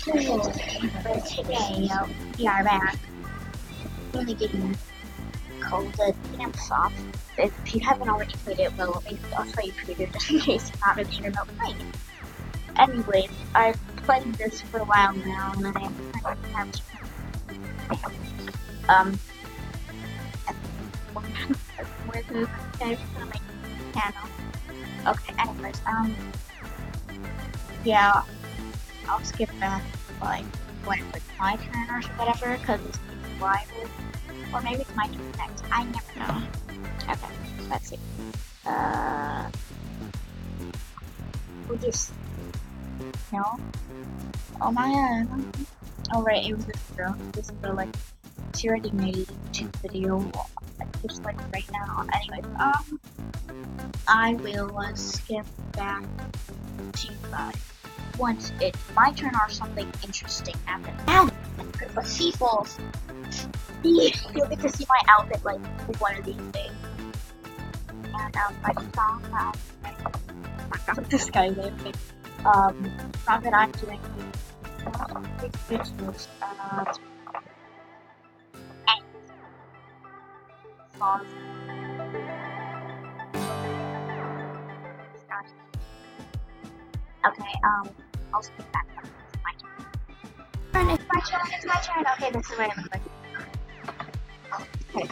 So, for today, we are back. Only getting cold, damn soft. If you haven't already played it, well, maybe I'll tell you preview just in case you're not really sure about playing it. Anyways, I've played this for a while now, and I have where the guys gonna make a channel. Okay, anyways, yeah, I'll skip back, like, when it's my turn or whatever, because it's rival. Or maybe it's my turn next. I never know. Okay, let's see. Who just... No? Oh my god. Oh right, it was this girl. This girl, like, she already made a YouTube video, just like right now. Anyways, I will skip back to once it's my turn or something interesting happens. Ow! The sea falls. You'll get to see my outfit like one of these days. And I found this guy living. Not that I'm doing these pictures. Songs. Okay, I'll skip back. It's my turn. It's my turn. It's my turn. Okay, this is what it looks like. Okay.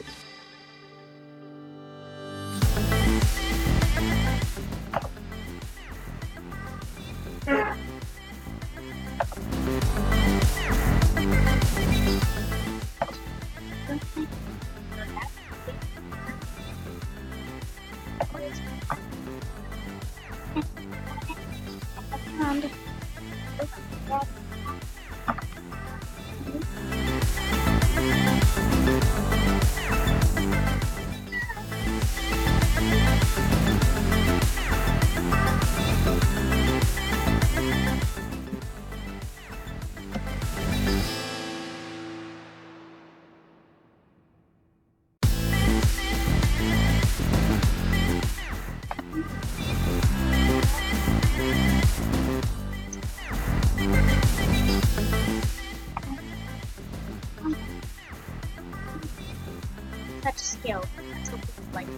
Such skill. That's what people like.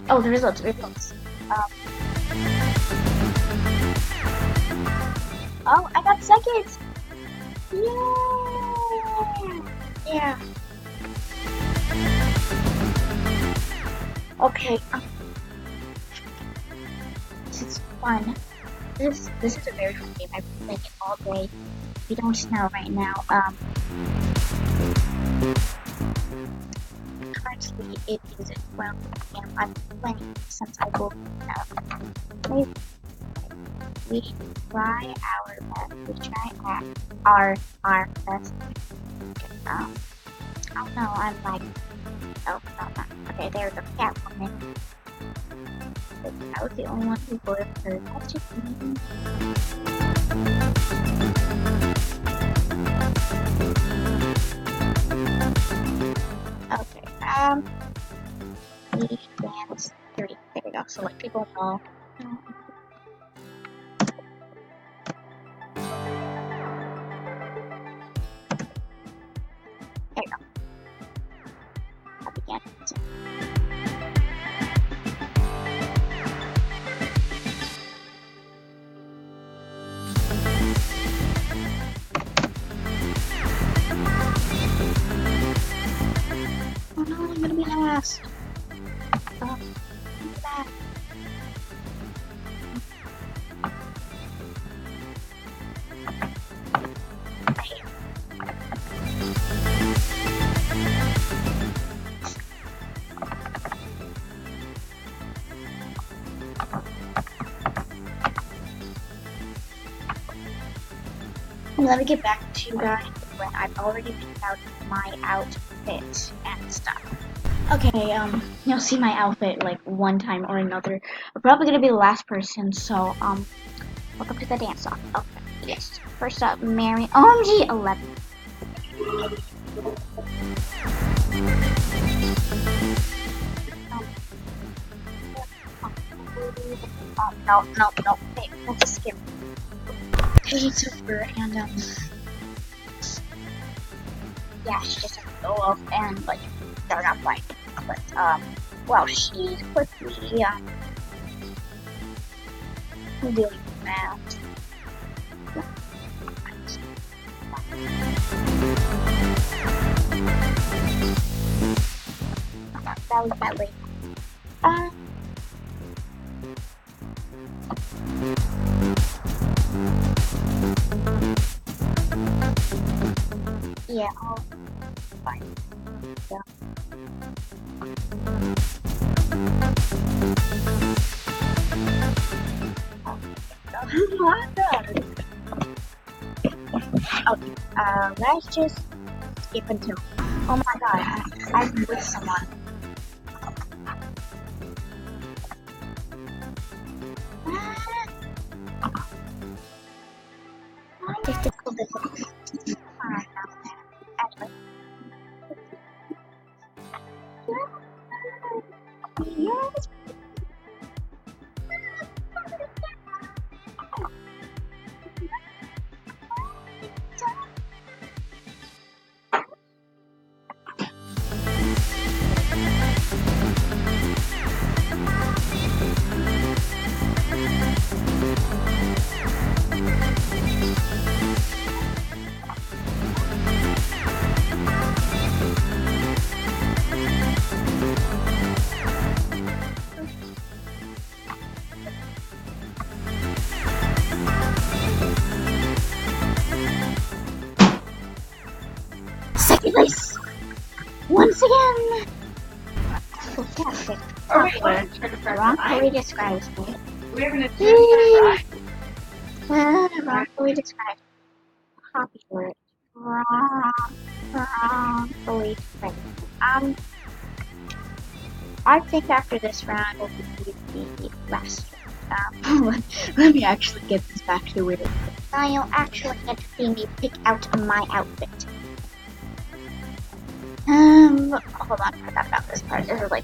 Oh, the results. Oh, I got seconds! Yay! Yeah. Okay. This is fun. This is a very fun game. I've been playing it all day. If you don't know right now, currently it is at 12 p.m. I've been playing since I woke up. Maybe we try our best. We try our best. I don't know. I'm like, oh, no. Okay, there's a cat woman. I was the only one who would have heard. That's just me. Okay, we dance 30. There we go. So like people know. There you go. I began. Oh no, I'm gonna be last. Oh, look at that. Let me get back to you guys when I've already picked out my outfit and stuff. Okay, you'll see my outfit like one time or another. I'm probably gonna be the last person, so welcome to the dance off. Okay, yes. First up, Mary OMG 11. No. Hey, that's a skip. it's over, and yeah, she just has to go off and like start out fighting. But well, she's quickly doing that. That was badly. Yeah, I'll fine. Yeah. Okay, let's just skip until. Oh my god, I'm with someone. Difficult. Anyway. Yes. 2nd place! Once again! Fantastic. Wrongfully describes me. Wrongfully described. Copy word. Wrongfully described. I think after this round will be the last round. Let me actually get this back to where now you'll actually get to see me pick out my outfit. Hold on, I forgot about this part. This is like,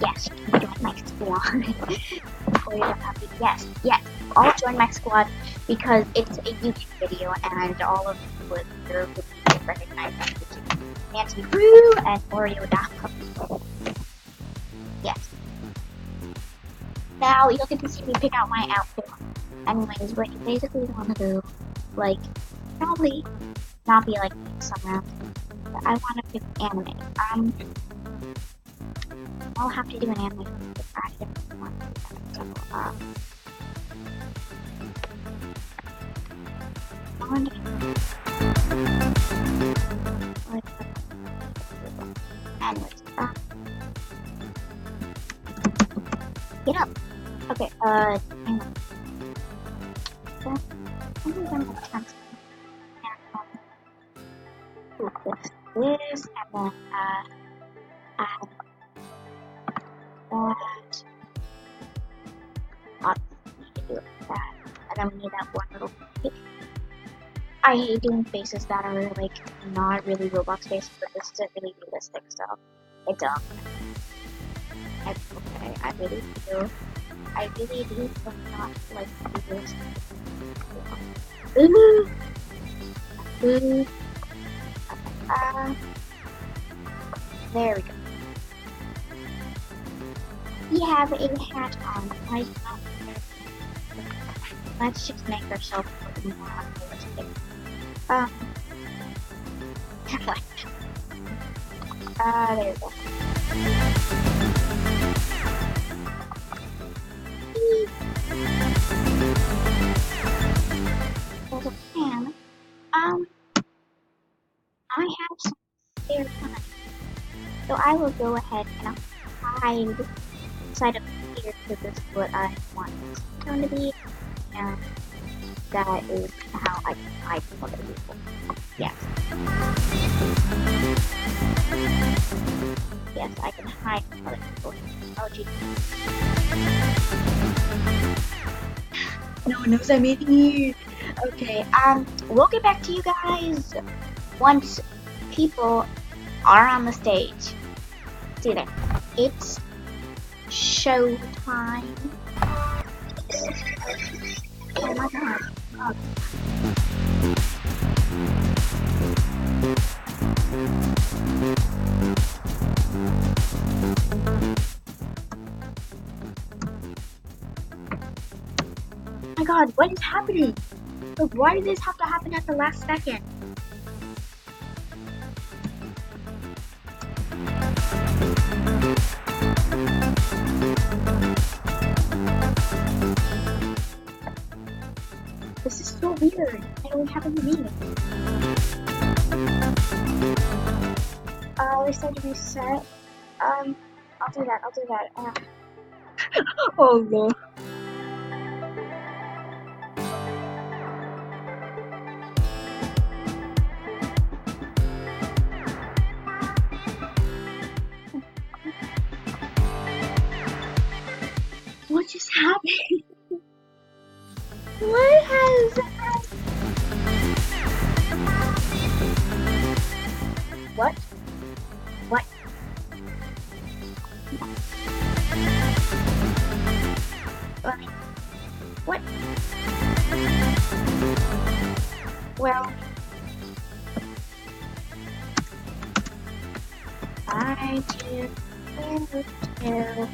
yes, join my squad. Yes, I'll join my squad because it's a YouTube video and all of the people here would be recognized on YouTube. Nancy Brew and Oreo.com. Yes. Now you'll get to see me pick out my outfit. Anyways, what you basically want to do, like, probably not be like some rounds, but I want to pick anime. I'll have to do an anime if I don't want to do that. Anyways, get up. Okay, hang on. This, and then, add that. Obviously, need to do it like that. And then we need that one little face. I hate doing faces that are, like, not really Roblox faces, but this isn't really realistic, so it's okay, I really do not like videos. There we go. We have a hat on. Let's just make ourselves look more realistic. There we go. There's a pan. I have some spare time, so I will go ahead and hide inside of here because this is what I want this tone to be, and that is how I can hide from other people. Yes. Yes, I can hide from other people. Oh, geez. No one knows I'm in here. Okay, we'll get back to you guys once people are on the stage. See you there. It's Showtime. Oh my god. Oh my god, what is happening? Like, why did this have to happen at the last second? This is so weird. I don't have any meaning. We said to reset. I'll do that. Oh no. What just happened? What has happened? What? What? What? Well, I did tell.